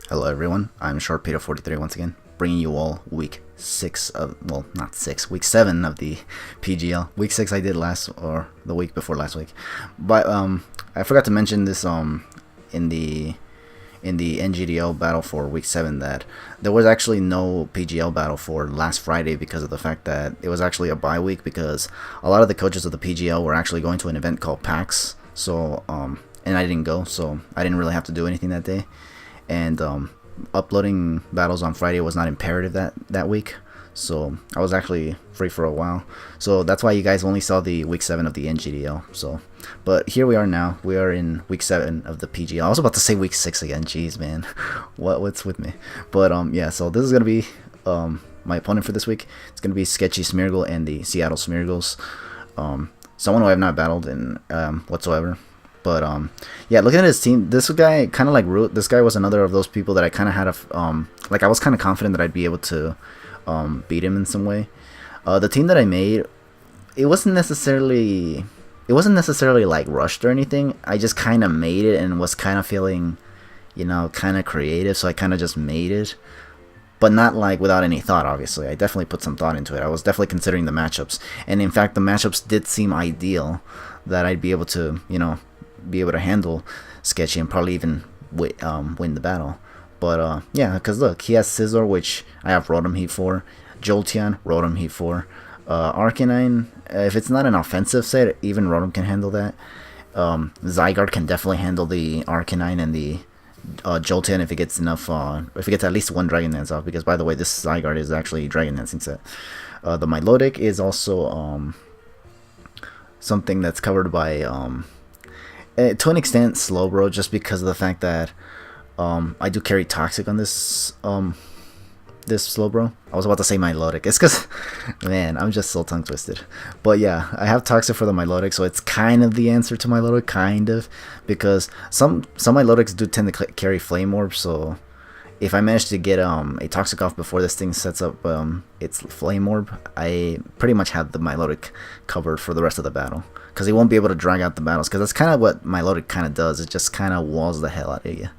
Hello everyone, I'm SharpPeter43 once again, bringing you all week 6 of, well, not 6, week 7 of the PGL. Week 6 I did the week before last week. But I forgot to mention this in the NGDL battle for week 7 that there was actually no PGL battle for last Friday because of the fact that it was actually a bye week, because a lot of the coaches of the PGL were actually going to an event called PAX. So and I didn't go, so I didn't really have to do anything that day. And uploading battles on Friday was not imperative that week, so I was actually free for a while. So that's why you guys only saw the week 7 of the NGDL. So, but here we are now. We are in week 7 of the PGL. I was about to say week 6 again. Jeez, man, what's with me? But yeah. So this is gonna be my opponent for this week. It's gonna be Sketchy Smeargle and the Seattle Smeargles. Someone who I have not battled in whatsoever. But yeah, looking at his team, this guy kind of like Root. This guy was another of those people that I kind of had like I was kind of confident that I'd be able to beat him in some way. The team that I made, it wasn't necessarily like rushed or anything. I just kind of made it and was kind of feeling, kind of creative, so I kind of just made it. But not like without any thought, obviously. I definitely put some thought into it. I was definitely considering the matchups, and in fact the matchups did seem ideal, that I'd be able to, handle Sketchy and probably even win the battle. But yeah, because look, he has Scizor, which I have Rotom Heat for, Jolteon, Rotom Heat for, Arcanine. If it's not an offensive set, even Rotom can handle that. Zygarde can definitely handle the Arcanine and the Jolteon if it gets enough, if it gets at least one Dragon Dance off, because by the way, this Zygarde is actually Dragon Dancing set. The Milotic is also something that's covered by to an extent Slowbro, just because of the fact that I do carry Toxic on this this Slowbro. I was about to say Milotic. It's because, man, I'm just so tongue twisted. But yeah, I have Toxic for the Milotic, so it's kind of the answer to Milotic, kind of, because some Milotics do tend to carry Flame Orb. So if I manage to get a Toxic off before this thing sets up its Flame Orb, I pretty much have the Milotic covered for the rest of the battle, because he won't be able to drag out the battles, because that's kind of what Milotic kind of does. It just kind of walls the hell out of you.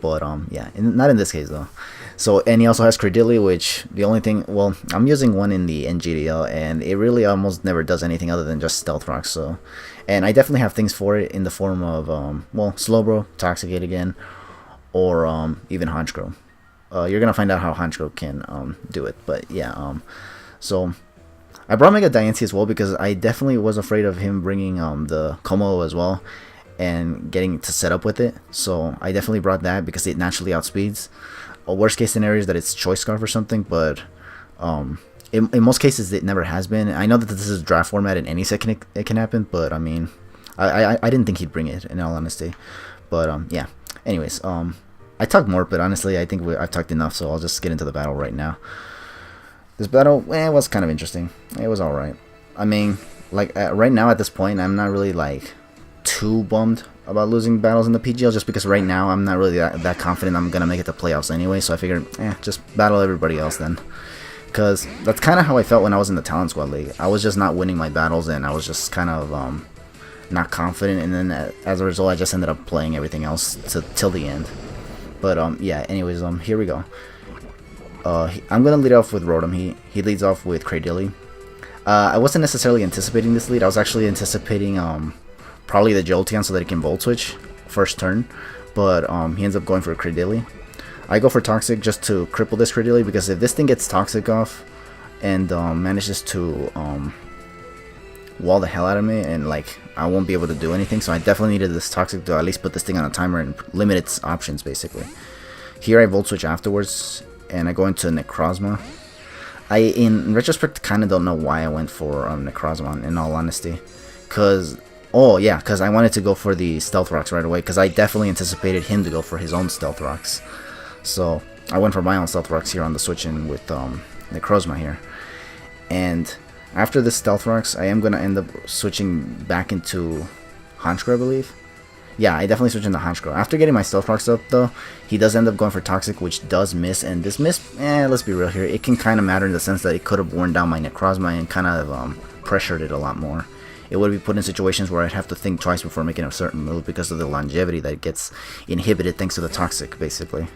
But yeah, not in this case though. So, and he also has Credilli, which the only thing, well, I'm using one in the NGDL, and it really almost never does anything other than just Stealth Rock. So, and I definitely have things for it in the form of well, Slowbro, Toxicate again, or even Honchkrow. You're gonna find out how Honchkrow can do it. But yeah, so I brought Mega Diancie as well, because I definitely was afraid of him bringing the Como as well and getting to set up with it. So I definitely brought that because it naturally outspeeds. A worst case scenario is that it's Choice Scarf or something, but in most cases it never has been. I know that this is draft format and any second it can happen, but I mean, I didn't think he'd bring it, in all honesty. But yeah, anyways, I talked more, but honestly I think I've talked enough, so I'll just get into the battle right now. This battle, it was kind of interesting. It was alright. I mean, like right now at this point, I'm not really like too bummed about losing battles in the PGL, just because right now I'm not really that confident I'm gonna make it to playoffs anyway. So I figured, just battle everybody else then, because that's kind of how I felt when I was in the Talent Squad League. I was just not winning my battles, and I was just kind of not confident, and then as a result I just ended up playing everything else till the end. But yeah, anyways, here we go. I'm gonna lead off with Rotom. He leads off with Cradilli. I wasn't necessarily anticipating this lead. I was actually anticipating probably the Jolteon so that it can Volt Switch first turn, but he ends up going for Cradilli. I go for Toxic just to cripple this Cradilli, because if this thing gets Toxic off and manages to wall the hell out of me, and like I won't be able to do anything. So I definitely needed this Toxic to at least put this thing on a timer and limit its options, basically. Here I Volt Switch afterwards, and I go into Necrozma. In retrospect, kind of don't know why I went for Necrozma, in all honesty, because I wanted to go for the Stealth Rocks right away, because I definitely anticipated him to go for his own Stealth Rocks. So I went for my own Stealth Rocks here on the switch in with Necrozma here. And after the Stealth Rocks, I am going to end up switching back into Honchkrow, I believe. Yeah, I definitely switch into Honchkrow. After getting my Stealth Rocks up, though, he does end up going for Toxic, which does miss. And this miss, let's be real here, it can kind of matter in the sense that it could have worn down my Necrozma and kind of pressured it a lot more. it would be put in situations where I'd have to think twice before making a certain move because of the longevity that gets inhibited thanks to the Toxic, basically.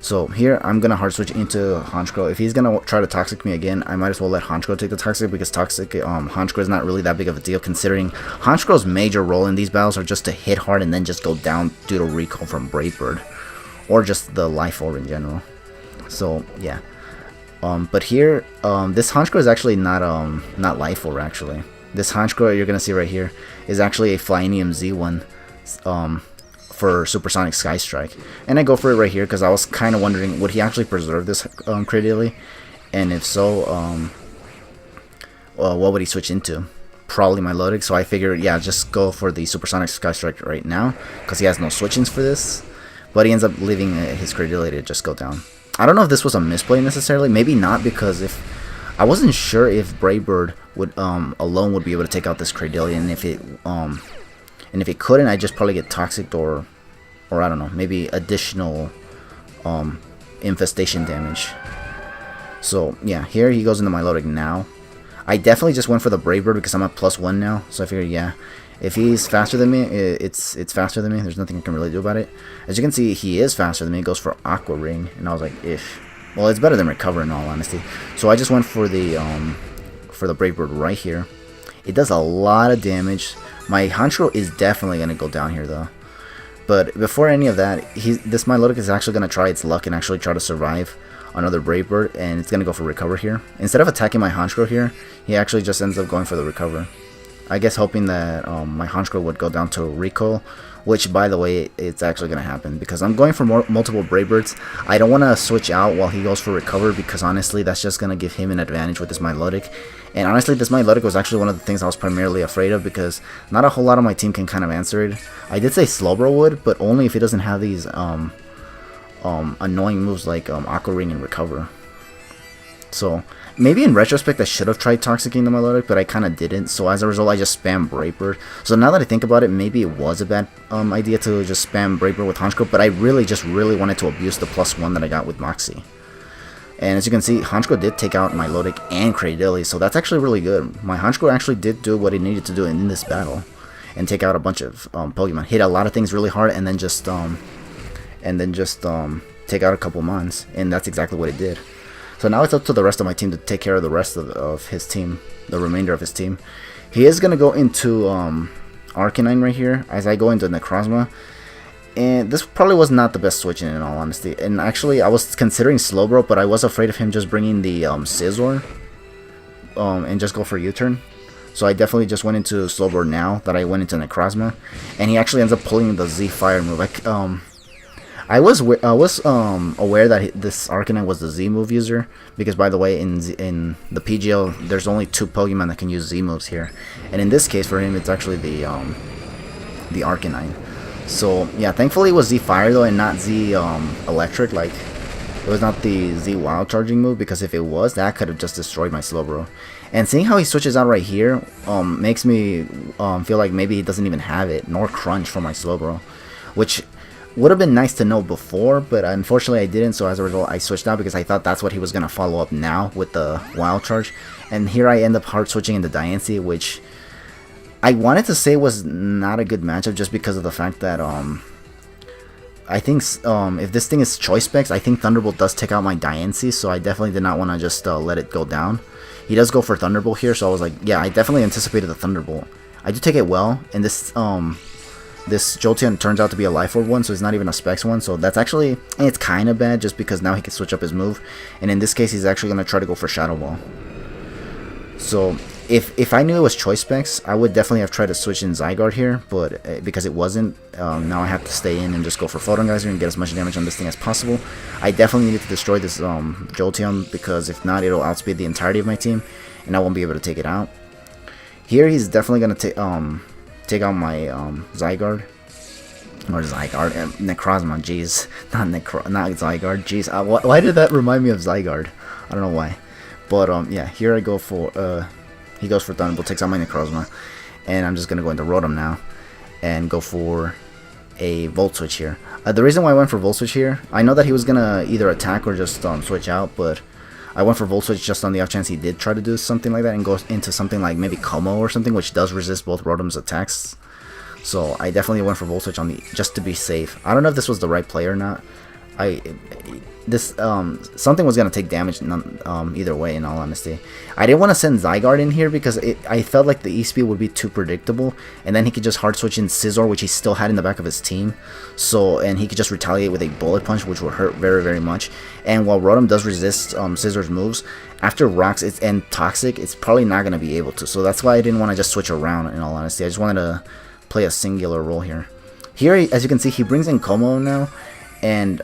So here, I'm going to hard switch into Honchkrow. If he's going to try to Toxic me again, I might as well let Honchkrow take the Toxic, because Toxic, Honchkrow is not really that big of a deal, considering Honchkrow's major role in these battles are just to hit hard and then just go down due to recall from Brave Bird, or just the Life Orb in general. So, yeah. But here, this Honchkrow is actually not Life Orb, actually. This Honchkrow you're going to see right here is actually a Flyinium Z1, for Supersonic Sky Strike, and I go for it right here because I was kind of wondering, would he actually preserve this Cradily, and if so, what would he switch into? Probably Milotic. So I figured, yeah, just go for the Supersonic Sky Strike right now because he has no switch-ins for this, but he ends up leaving his Cradily to just go down. I don't know if this was a misplay necessarily, maybe not, because if I wasn't sure if Brave Bird would alone would be able to take out this Cradily, and if it couldn't, I'd just probably get Toxic or I don't know, maybe additional infestation damage. So yeah, here he goes into Milotic now. I definitely just went for the Brave Bird because I'm at +1 now, so I figured, yeah, if he's faster than me, it's faster than me. There's nothing I can really do about it. As you can see, he is faster than me. He goes for Aqua Ring, and I was like, if well, it's better than Recover in all honesty. So I just went for the Brave Bird right here. It does a lot of damage. My Honchkrow is definitely gonna go down here though. But before any of that, this Milotic is actually going to try its luck and actually try to survive another Brave Bird, and it's going to go for Recover here. Instead of attacking my Honchkrow here, he actually just ends up going for the Recover. I guess hoping that my Honchkrow would go down to Recoil, which, by the way, it's actually going to happen because I'm going for multiple Brave Birds. I don't want to switch out while he goes for Recover because, honestly, that's just going to give him an advantage with this Milotic. And honestly, this Milotic was actually one of the things I was primarily afraid of because not a whole lot of my team can kind of answer it. I did say Slowbro would, but only if he doesn't have these annoying moves like Aqua Ring and Recover. So maybe in retrospect I should have tried Toxicking the Milotic, but I kind of didn't. So as a result, I just spammed Brave Bird. So now that I think about it, maybe it was a bad idea to just spam Brave Bird with Honchkrow, but I really wanted to abuse the +1 that I got with Moxie. And as you can see, Honchkrow did take out Milotic and Cradily, so that's actually really good. My Honchkrow actually did do what it needed to do in this battle, and take out a bunch of Pokemon. Hit a lot of things really hard, and then just take out a couple mons, and that's exactly what it did. So now it's up to the rest of my team to take care of the rest of his team, the remainder of his team. He is gonna go into Arcanine right here, as I go into Necrozma. And this probably was not the best switching in all honesty. And actually, I was considering Slowbro, but I was afraid of him just bringing the Scizor and just go for U-turn. So I definitely just went into Slowbro now that I went into Necrozma. And he actually ends up pulling the Z-Fire move. I was aware that this Arcanine was the Z move user, because by the way, in the PGL, there's only 2 Pokemon that can use Z moves here. And in this case, for him, it's actually the Arcanine. So yeah, thankfully it was Z Fire though, and not Z Electric. Like, it was not the Z Wild Charging move, because if it was, that could have just destroyed my Slowbro. And seeing how he switches out right here makes me feel like maybe he doesn't even have it, nor Crunch for my Slowbro, which would have been nice to know before, but unfortunately I didn't. So as a result, I switched out because I thought that's what he was gonna follow up now with the Wild Charge. And here I end up hard switching into Diancie, which I wanted to say was not a good matchup just because of the fact that I think if this thing is Choice Specs, I think Thunderbolt does take out my Diancie, so I definitely did not want to just let it go down. He does go for Thunderbolt here, so I was like, yeah, I definitely anticipated the Thunderbolt. I do take it well, and this Jolteon turns out to be a Life Orb one, so it's not even a Specs one, so that's actually, it's kind of bad just because now he can switch up his move, and in this case he's actually going to try to go for Shadow Ball. So if I knew it was Choice Specs, I would definitely have tried to switch in Zygarde here, but because it wasn't, now I have to stay in and just go for Photon Geyser and get as much damage on this thing as possible. I definitely needed to destroy this Jolteon, because if not, it'll outspeed the entirety of my team, and I won't be able to take it out. Here he's definitely going to take out my Zygarde. Or Zygarde, Necrozma, jeez. Not Zygarde, jeez. Why did that remind me of Zygarde? I don't know why. But yeah, here I go for he goes for Thunderbolt, takes out my Necrozma, and I'm just gonna go into Rotom now and go for a Volt Switch here. The reason why I went for Volt Switch here, I know that he was gonna either attack or just switch out, but I went for Volt Switch just on the off chance he did try to do something like that and go into something like maybe Como or something, which does resist both Rotom's attacks. So I definitely went for Volt Switch on the just to be safe. I don't know if this was the right play or not. Something was gonna take damage either way. In all honesty, I didn't want to send Zygarde in here because I felt like the E-Speed would be too predictable, and then he could just hard switch in Scizor, which he still had in the back of his team. So, and he could just retaliate with a Bullet Punch, which would hurt very, very much. And while Rotom does resist Scizor's moves, after Rocks and Toxic, it's probably not gonna be able to. So that's why I didn't want to just switch around. In all honesty, I just wanted to play a singular role here. Here, as you can see, he brings in Como now. And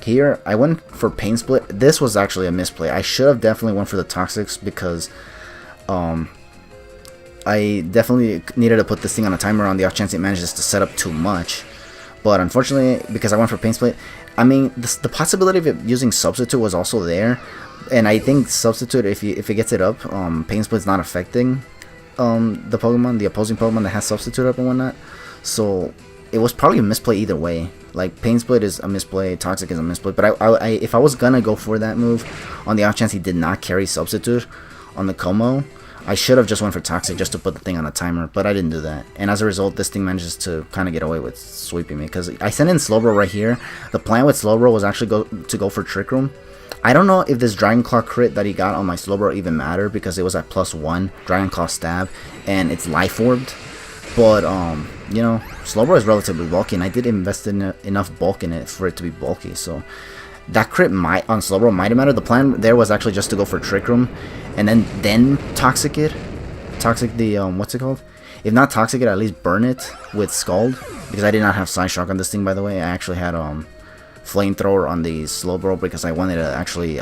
here I went for Pain Split. This was actually a misplay. I should have definitely went for the Toxics because I definitely needed to put this thing on a timer on the off chance it manages to set up too much. But unfortunately, because I went for Pain Split, I mean the possibility of it using Substitute was also there. And I think Substitute, if it gets it up, Pain Split's not affecting the Pokemon, the opposing Pokemon that has Substitute up and whatnot. So it was probably a misplay either way. Like, Pain Split is a misplay, Toxic is a misplay, but if I was gonna go for that move, on the off chance he did not carry Substitute on the Como, I should have just went for Toxic just to put the thing on a timer, but I didn't do that. And as a result, this thing manages to kind of get away with sweeping me, because I sent in Slowbro right here. The plan with Slowbro was actually to go for Trick Room. I don't know if this Dragon Claw crit that he got on my Slowbro even mattered, because it was at +1, Dragon Claw Stab, and it's Life Orbed. But, you know, Slowbro is relatively bulky, and I did invest in enough bulk in it for it to be bulky, so that crit on Slowbro might have mattered. The plan there was actually just to go for Trick Room, and then Toxic it. Toxic the, what's it called? If not Toxic it, at least burn it with Scald, because I did not have Psyshock on this thing, by the way. I actually had, Flamethrower on the Slowbro, because I wanted to actually,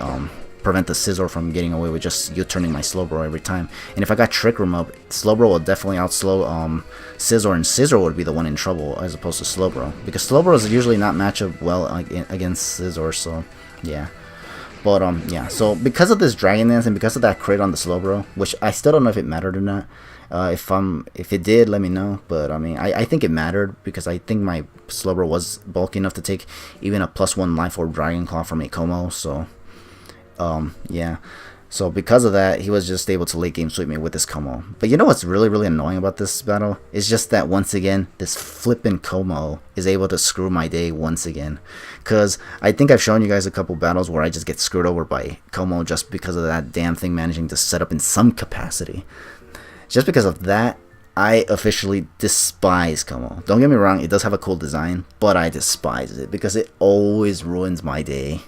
prevent the Scizor from getting away with just U-turning my Slowbro every time. And if I got Trick Room up, Slowbro will definitely outslow Scizor, and Scizor would be the one in trouble as opposed to Slowbro, because Slowbro is usually not match up well against Scizor. So yeah, but yeah. So because of this Dragon Dance and because of that crit on the Slowbro, which I still don't know if it mattered or not. If it did, let me know. But I mean, I think it mattered, because I think my Slowbro was bulky enough to take even a +1 Life Orb Dragon Claw from a Como. So yeah, so because of that, he was just able to late game sweep me with this Como. But you know what's really, really annoying about this battle? It's just that once again, this flippin' Como is able to screw my day once again. Because I think I've shown you guys a couple battles where I just get screwed over by Como just because of that damn thing managing to set up in some capacity. Just because of that, I officially despise Como. Don't get me wrong, it does have a cool design, but I despise it because it always ruins my day.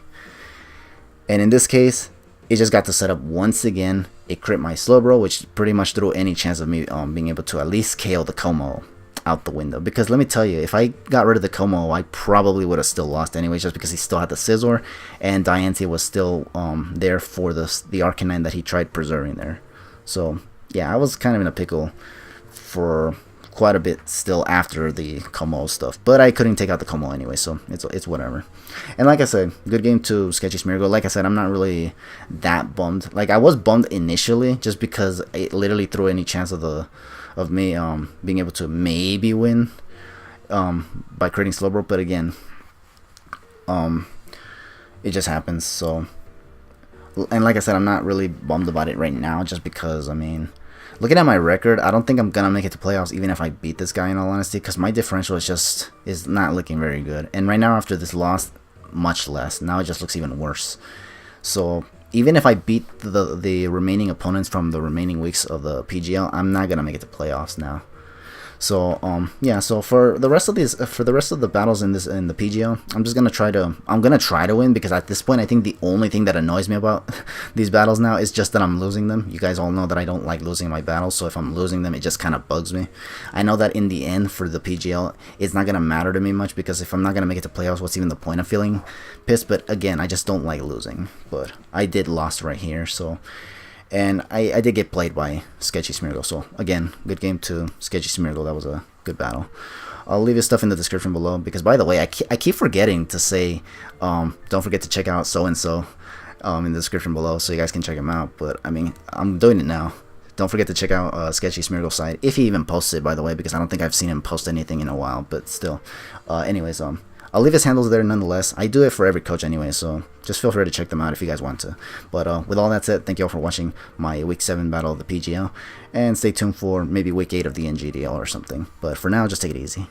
And in this case, it just got to set up once again. It crit my Slowbro, which pretty much threw any chance of me being able to at least KO the Como out the window. Because let me tell you, if I got rid of the Como, I probably would have still lost anyway, just because he still had the Scizor, and Diancie was still there for the Arcanine that he tried preserving there. So yeah, I was kind of in a pickle for quite a bit still after the Como stuff, but I couldn't take out the Como anyway, so it's whatever. And like I said, good game to Sketchy Smeargle. Like I said, I'm not really that bummed. Like, I was bummed initially just because it literally threw any chance of me being able to maybe win by creating Slowbro, but again, it just happens. So, and like I said, I'm not really bummed about it right now, just because, I mean, looking at my record, I don't think I'm gonna make it to playoffs even if I beat this guy, in all honesty, because my differential is not looking very good. And right now, after this loss, much less. Now it just looks even worse. So even if I beat the remaining opponents from the remaining weeks of the PGL, I'm not gonna make it to playoffs now. So yeah, so for the rest of the battles in the PGL, I'm gonna try to win, because at this point I think the only thing that annoys me about these battles now is just that I'm losing them. You guys all know that I don't like losing my battles, so if I'm losing them, it just kind of bugs me. I know that in the end for the PGL, it's not gonna matter to me much, because if I'm not gonna make it to playoffs, what's even the point of feeling pissed? But again, I just don't like losing. But I did lost right here, so. And I did get played by Sketchy Smeargle. So again, good game to Sketchy Smeargle. That was a good battle. I'll leave his stuff in the description below, because by the way, I keep forgetting to say don't forget to check out so-and-so in the description below, so you guys can check him out. But I mean, I'm doing it now. Don't forget to check out Sketchy Smeargle's site, if he even posts it, by the way, because I don't think I've seen him post anything in a while. But still, anyways, I'll leave his handles there nonetheless. I do it for every coach anyway, so just feel free to check them out if you guys want to. But with all that said, thank you all for watching my Week 7 battle of the PGL, and stay tuned for maybe Week 8 of the NGDL or something. But for now, just take it easy.